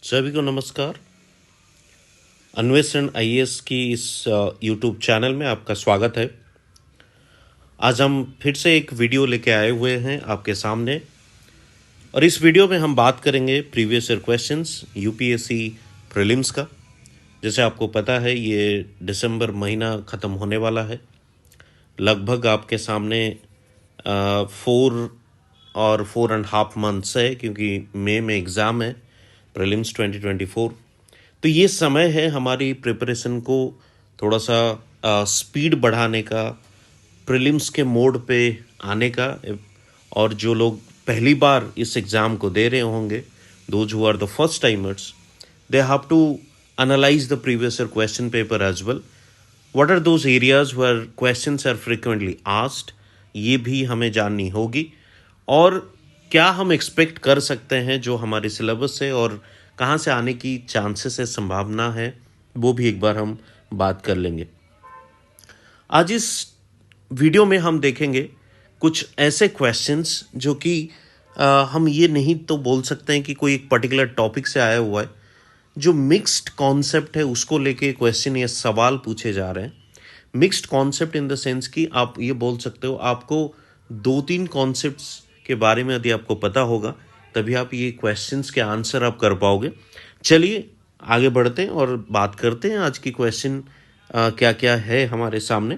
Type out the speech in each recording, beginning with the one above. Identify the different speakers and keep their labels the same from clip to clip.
Speaker 1: सभी को नमस्कार। अन्वेषण आईएएस की इस यूट्यूब चैनल में आपका स्वागत है। आज हम फिर से एक वीडियो लेके आए हुए हैं आपके सामने और इस वीडियो में हम बात करेंगे previous year questions UPSC prelims का। जैसे आपको पता है ये दिसंबर महीना ख़त्म होने वाला है। लगभग आपके सामने 4 और 4.5 मंथ्स है क्योंकि मई में एग्ज़ाम है प्रीलिम्स 2024। तो ये समय है हमारी प्रिपरेशन को थोड़ा सा स्पीड बढ़ाने का, प्रीलिम्स के मोड पे आने का। और जो लोग पहली बार इस एग्ज़ाम को दे रहे होंगे, those who are the first timers, they have to analyse the previous year question paper as well. What are those areas where questions are frequently asked, ये भी हमें जाननी होगी। और क्या हम एक्सपेक्ट कर सकते हैं जो हमारे सिलेबस है और कहाँ से आने की चांसेस है, संभावना है, वो भी एक बार हम बात कर लेंगे। आज इस वीडियो में हम देखेंगे कुछ ऐसे क्वेश्चंस जो कि हम ये नहीं तो बोल सकते हैं कि कोई एक पर्टिकुलर टॉपिक से आया हुआ है, जो मिक्स्ड कॉन्सेप्ट है उसको लेके क्वेश्चन या सवाल पूछे जा रहे हैं। Mixed concept in the sense कि आप ये बोल सकते हो आपको 2-3 कॉन्सेप्ट्स के बारे में यदि आपको पता होगा तभी आप ये क्वेश्चंस के आंसर आप कर पाओगे। चलिए आगे बढ़ते हैं और बात करते हैं आज की क्वेश्चन क्या क्या है हमारे सामने।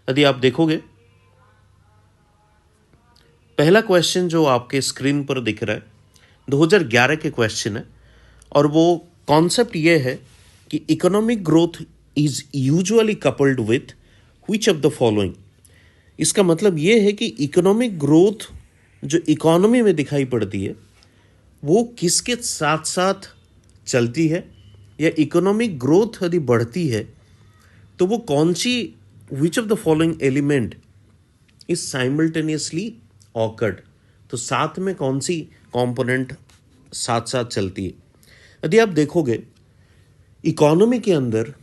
Speaker 1: यदि आप देखोगे पहला क्वेश्चन जो आपके स्क्रीन पर दिख रहा है 2011 के क्वेश्चन है और वो कॉन्सेप्ट ये है कि economic growth is usually coupled with which of the following. इसका मतलब ये है कि इकोनॉमिक ग्रोथ जो इकोनॉमी में दिखाई पड़ती है वो किसके साथ साथ चलती है, या इकोनॉमिक ग्रोथ यदि बढ़ती है तो वो कौन सी, which of the following element is simultaneously occurred, तो साथ में कौन सी कंपोनेंट साथ साथ चलती है। यदि आप देखोगे इकोनॉमी के अंदर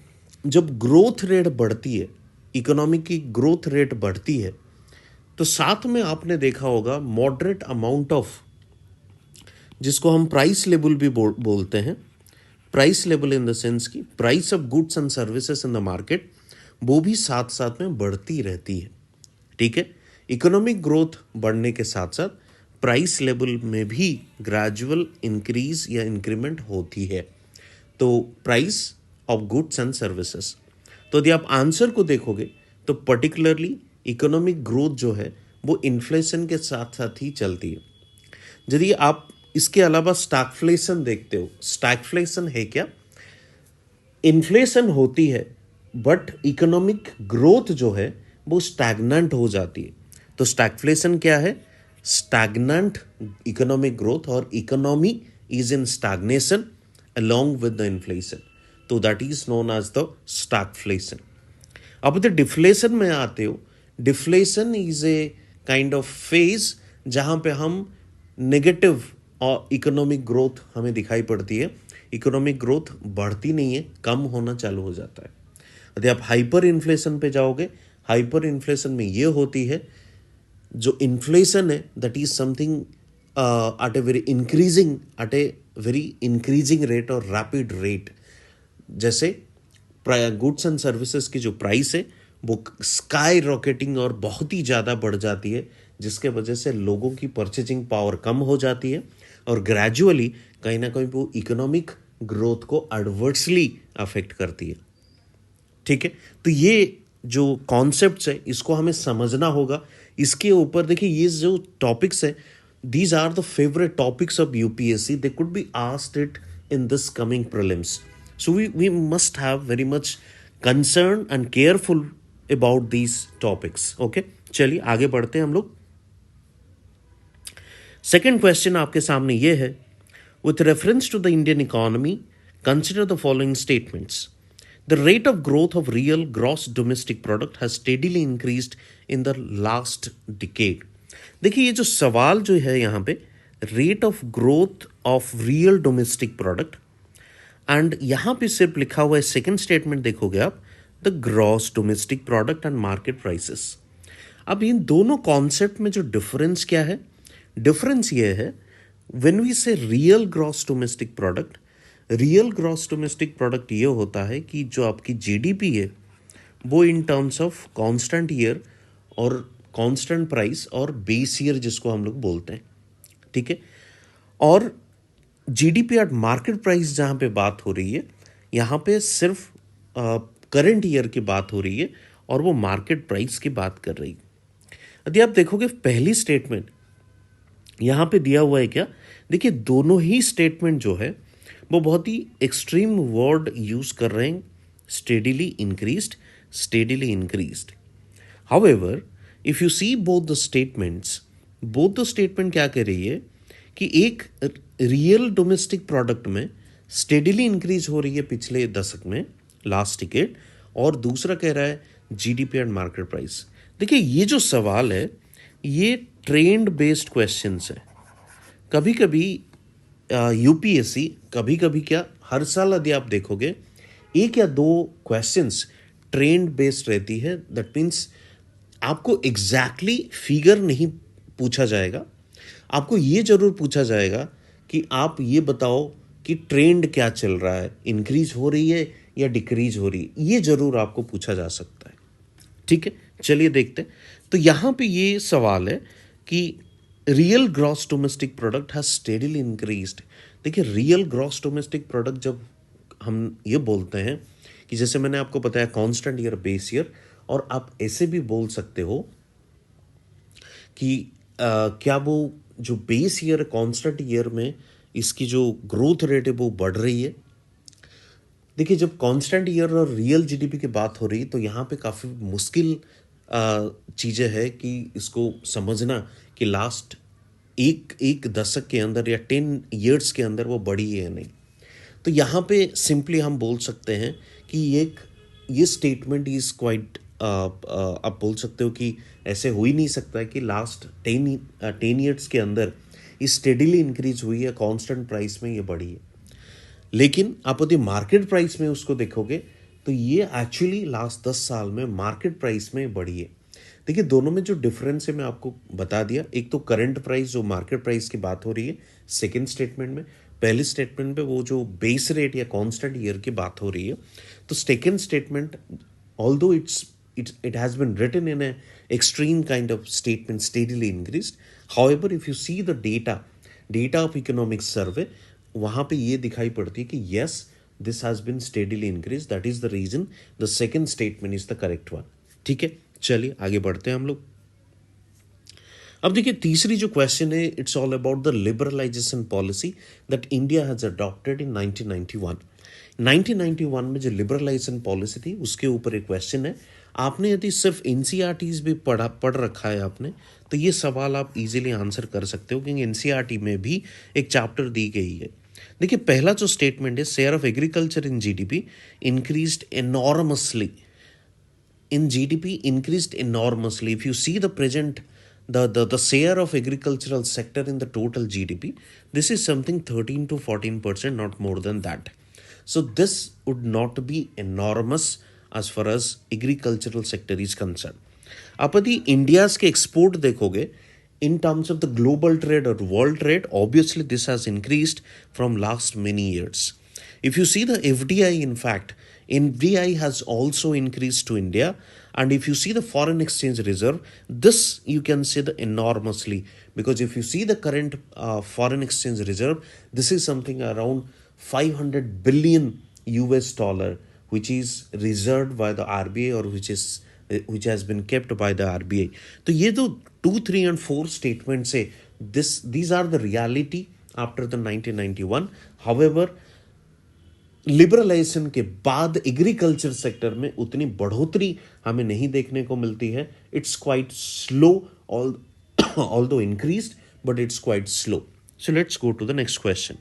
Speaker 1: जब ग्रोथ रेट बढ़ती है, इकोनॉमी की ग्रोथ रेट बढ़ती है, तो साथ में आपने देखा होगा मॉडरेट अमाउंट ऑफ, जिसको हम प्राइस लेवल भी बोलते हैं, price level in the sense की price of goods and services in the market, वो भी साथ साथ में बढ़ती रहती है। ठीक है, इकोनॉमिक ग्रोथ बढ़ने के साथ साथ प्राइस लेवल में भी ग्रेजुअल इंक्रीज या इंक्रीमेंट होती है, तो price of goods and services. तो यदि आप आंसर को देखोगे तो पर्टिकुलरली इकोनॉमिक ग्रोथ जो है वो इन्फ्लेशन के साथ साथ ही चलती है। यदि आप इसके अलावा स्टैगफ्लेशन देखते हो, स्टैगफ्लेशन है क्या, इन्फ्लेशन होती है बट इकोनॉमिक ग्रोथ जो है वो स्टैग्नेंट हो जाती है। तो स्टैगफ्लेशन क्या है, स्टैग्नेंट इकोनॉमिक ग्रोथ, और economy is in stagnation along with the inflation, तो that is known as the stagflation। अब तो डिफ्लेशन में आते हो, deflation is a kind of phase जहां पे हम नेगेटिव और इकोनॉमिक ग्रोथ हमें दिखाई पड़ती है, इकोनॉमिक ग्रोथ बढ़ती नहीं है, कम होना चालू हो जाता है। यदि आप हाइपर इन्फ्लेशन पे जाओगे, हाइपर इन्फ्लेशन में ये होती है जो इन्फ्लेशन है that is something at a very increasing rate और रैपिड रेट। जैसे गुड्स एंड सर्विसेज की जो प्राइस है वो स्काई रॉकेटिंग और बहुत ही ज़्यादा बढ़ जाती है, जिसके वजह से लोगों की परचेजिंग पावर कम हो जाती है और ग्रेजुअली कहीं ना कहीं वो इकोनॉमिक ग्रोथ को एडवर्सली अफेक्ट करती है। ठीक है, तो ये जो कॉन्सेप्ट्स है इसको हमें समझना होगा। इसके ऊपर देखिए ये जो टॉपिक्स है, these are the favorite topics of UPSC. They could be asked it in this coming prelims. So we must have very much concern and careful about these topics. Okay, चलिए आगे बढ़ते हैं हम लोग। सेकेंड क्वेश्चन आपके सामने ये है, with reference to the Indian economy, consider the following statements. The rate of growth of real gross domestic product has steadily increased in the last decade. देखिए ये जो सवाल जो है यहाँ पे, rate of growth of real domestic product, and यहाँ पे सिर्फ लिखा हुआ है सेकंड स्टेटमेंट देखोगे आप, the gross domestic product and market prices. अब इन दोनों कॉन्सेप्ट में जो डिफरेंस क्या है, डिफरेंस ये है व्हेन वी से real gross domestic product, real gross domestic product ये होता है कि जो आपकी जीडीपी है वो in terms of constant year और कांस्टेंट प्राइस और बेस ईयर जिसको हम लोग बोलते हैं, ठीक है। और जीडीपी एट मार्केट प्राइस जहाँ पे बात हो रही है, यहाँ पे सिर्फ करंट ईयर की बात हो रही है और वो मार्केट प्राइस की बात कर रही है। यदि आप देखोगे पहली स्टेटमेंट यहाँ पे दिया हुआ है क्या, देखिए दोनों ही स्टेटमेंट जो है वो बहुत ही एक्सट्रीम वर्ड यूज कर रहे हैं, steadily increased, steadily increased. However if you see both the statements, both the statement क्या कह रही है कि एक रियल डोमेस्टिक प्रोडक्ट में स्टेडिली इंक्रीज हो रही है पिछले दशक में, लास्ट डिकेड, और दूसरा कह रहा है जीडीपी एंड मार्केट प्राइस। देखिए ये जो सवाल है ये ट्रेंड बेस्ड क्वेश्चंस है। कभी कभी यूपीएससी, कभी कभी क्या हर साल यदि आप देखोगे एक या दो क्वेश्चंस ट्रेंड बेस्ड रहती है। दैट मीन्स आपको एग्जैक्टली फिगर नहीं पूछा जाएगा, आपको ये जरूर पूछा जाएगा कि आप ये बताओ कि ट्रेंड क्या चल रहा है, इंक्रीज हो रही है या डिक्रीज हो रही है, ये जरूर आपको पूछा जा सकता है, ठीक है। चलिए देखते हैं। तो यहाँ पे ये सवाल है कि real gross domestic product has steadily increased. देखिए रियल ग्रॉस डोमेस्टिक प्रोडक्ट जब हम ये बोलते हैं कि जैसे मैंने आपको बताया कांस्टेंट ईयर, बेस ईयर, और आप ऐसे भी बोल सकते हो कि क्या वो जो बेस ईयर कांस्टेंट ईयर में इसकी जो ग्रोथ रेट है वो बढ़ रही है। देखिए जब कांस्टेंट ईयर और रियल जीडीपी की बात हो रही है तो यहाँ पे काफ़ी मुश्किल चीज़ें हैं कि इसको समझना कि लास्ट एक दशक के अंदर या 10 ईयर्स के अंदर वो बढ़ी है या नहीं। तो यहाँ पे सिंपली हम बोल सकते हैं कि ये स्टेटमेंट इज़ क्वाइट, आप बोल सकते हो कि ऐसे हो ही नहीं सकता है कि लास्ट 10 ईयर्स के अंदर ये स्टेडीली इंक्रीज हुई है, कांस्टेंट प्राइस में ये बढ़ी है। लेकिन आप यदि मार्केट प्राइस में उसको देखोगे तो ये एक्चुअली लास्ट 10 साल में मार्केट प्राइस में बढ़ी है। देखिए दोनों में जो डिफरेंस है मैं आपको बता दिया। एक तो करंट प्राइस जो मार्केट प्राइस की बात हो रही है सेकेंड स्टेटमेंट में, पहले स्टेटमेंट में वो जो बेस रेट या कांस्टेंट ईयर की बात हो रही है। तो second statement although it has been written in a extreme kind of statement, steadily increased. However, if you see the data of economic survey, वहाँ पे ये दिखाई पड़ती है कि yes, this has been steadily increased. That is the reason the second statement is the correct one. ठीक है, चलिए आगे बढ़ते हैं हम लोग। अब देखिए तीसरी जो क्वेश्चन है, it's all about the liberalisation policy that India has adopted in 1991। 1991 में जो लिबरलाइजेशन पॉलिसी थी उसके ऊपर एक क्वेश्चन है। आपने यदि सिर्फ एनसीईआरटीज भी पढ़ रखा है आपने, तो ये सवाल आप इजीली आंसर कर सकते हो क्योंकि एनसीईआरटी में भी एक चैप्टर दी गई है। देखिए पहला जो स्टेटमेंट है, share of agriculture in GDP increased enormously. in GDP increased enormously. If you see the present, the share of agricultural sector in the total GDP, this is something 13 to 14%, not more than that. So this would not be enormous as far as agricultural sector is concerned. आप यदि India's के export देखोगे in terms of the global trade or world trade, obviously this has increased from last many years. If you see the FDI, in fact, FDI has also increased to India. And if you see the foreign exchange reserve, this you can say the enormously, because if you see the current foreign exchange reserve, this is something around 500 billion US dollar, which is reserved by the RBI or which has been kept by the RBI. तो ये जो 2, 3 and 4 statements है, these are the reality after the 1991. However, liberalisation के बाद agriculture sector में उतनी बढ़ोतरी हमें नहीं देखने को मिलती है। It's quite slow, although increased, but it's quite slow. So let's go to the next question.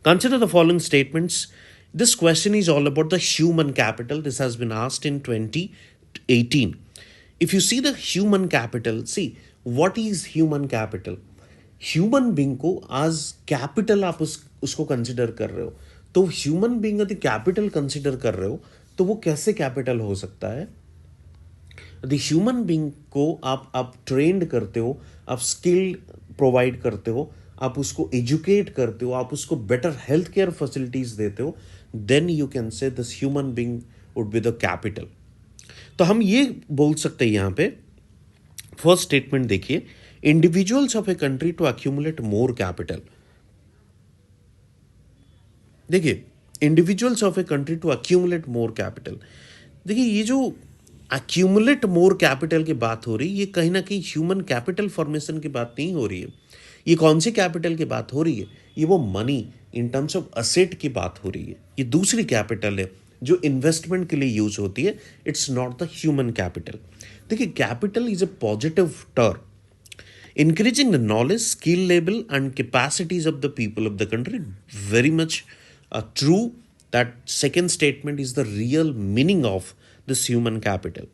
Speaker 1: Consider the following statements. This question is all about the human capital. This has been asked in 2018. If you see the human capital, see what is human capital? Human being को आज capital आप उसको consider कर रहे हो, तो human being यदि capital consider कर रहे हो तो वो कैसे कैपिटल हो सकता है? यदि ह्यूमन बींग को आप ट्रेंड करते हो, आप स्किल प्रोवाइड करते हो, आप उसको एजुकेट करते हो, आप उसको बेटर हेल्थ केयर फैसिलिटीज देते हो, then you can say this human being would be the capital. तो हम ये बोल सकते हैं यहां पे, फर्स्ट स्टेटमेंट देखिए, individuals of a country to accumulate more capital. देखिए, individuals of a country to accumulate more capital, देखिए ये जो अक्यूमुलेट मोर कैपिटल की बात हो रही है, ये कहीं ना कहीं ह्यूमन कैपिटल फॉर्मेशन की बात नहीं हो रही है। ये कौन सी कैपिटल की बात हो रही है? ये वो money in terms of asset की बात हो रही है। ये दूसरी कैपिटल है जो इन्वेस्टमेंट के लिए यूज होती है। It's not the human capital. देखिए, capital is a positive term increasing the knowledge, skill level, and capacities of the people of the country. Very much true that second statement is the real meaning of this human capital.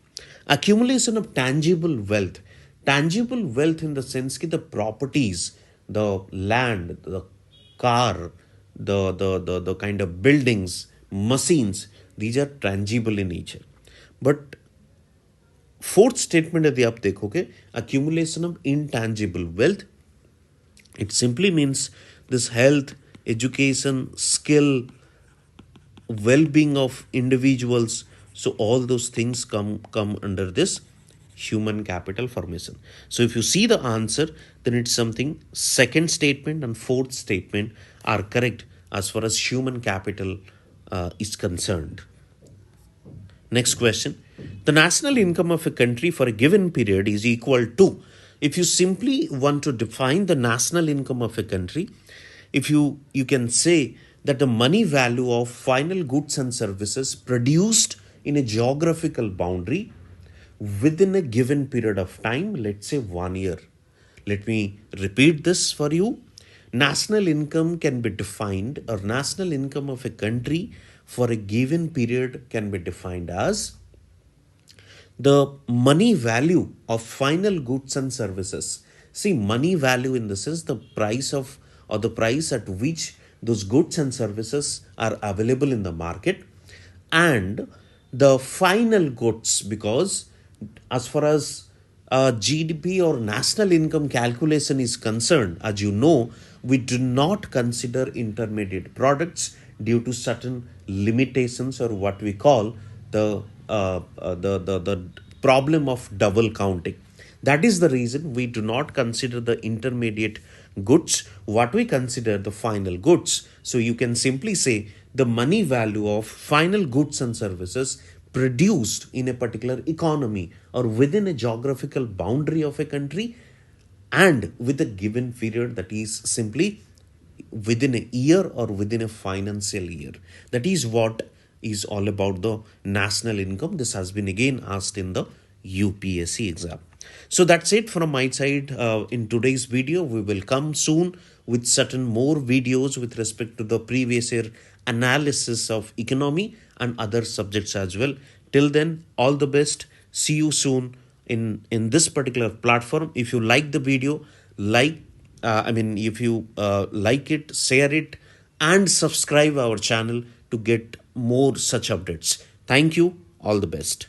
Speaker 1: Accumulation of tangible wealth in the sense that the properties, the land, the car, the kind of buildings, machines, these are tangible in nature. But fourth statement यदि आप देखोगे, accumulation of intangible wealth, it simply means this health, education, skill, well-being of individuals. So all those things come under this human capital formation. So if you see the answer, then it's something second statement and fourth statement are correct as far as human capital is concerned. Next question. The national income of a country for a given period is equal to, if you simply want to define the national income of a country, if you can say that the money value of final goods and services produced in a geographical boundary within a given period of time, let's say 1 year. Let me repeat this for you. National income can be defined, or national income of a country for a given period can be defined as the money value of final goods and services. See, money value in the sense the price of, or the price at which those goods and services are available in the market, and the final goods, because as far as GDP or national income calculation is concerned, as you know, we do not consider intermediate products due to certain limitations, or what we call the the problem of double counting. That is the reason we do not consider the intermediate goods. What we consider the final goods. So you can simply say the money value of final goods and services produced in a particular economy or within a geographical boundary of a country, and with a given period, that is simply within a year or within a financial year. That is what is all about the national income. This has been again asked in the UPSC exam. So that's it from my side in today's video. We will come soon with certain more videos with respect to the previous year analysis of economy and other subjects as well. Till then, all the best. See you soon in this particular platform. If you like the video, if you like it, share it, and subscribe our channel to get more such updates. Thank you. All the best.